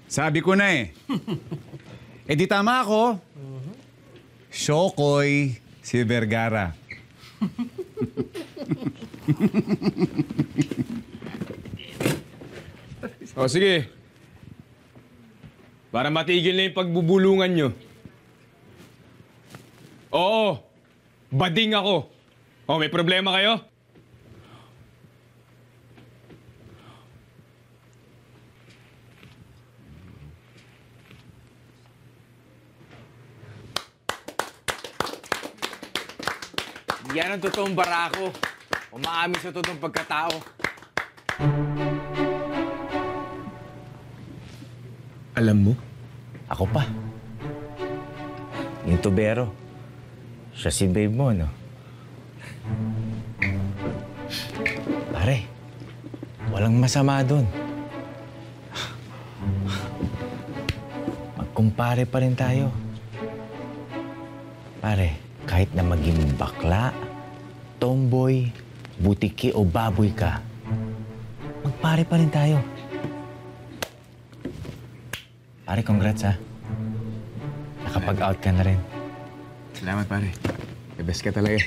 Sabi ko na eh. Eh di tama ako. Shokoy si Vergara. O sige. Para matigil na yung pagbubulungan nyo. Oo, bading ako. O, may problema kayo? Yan ang totoong barako. Umaamin sa totoong pagkatao. Alam mo? Ako pa. Yung tubero. Siya si babe mo, no? Pare, walang masama doon. Magkumpare pa rin tayo. Pare, kahit na maging bakla, tomboy, butiki o baboy ka, magpare pa rin tayo. Pare, congrats ha. Nakapag-out ka na rin. Salamat, pare. The best ka talaga.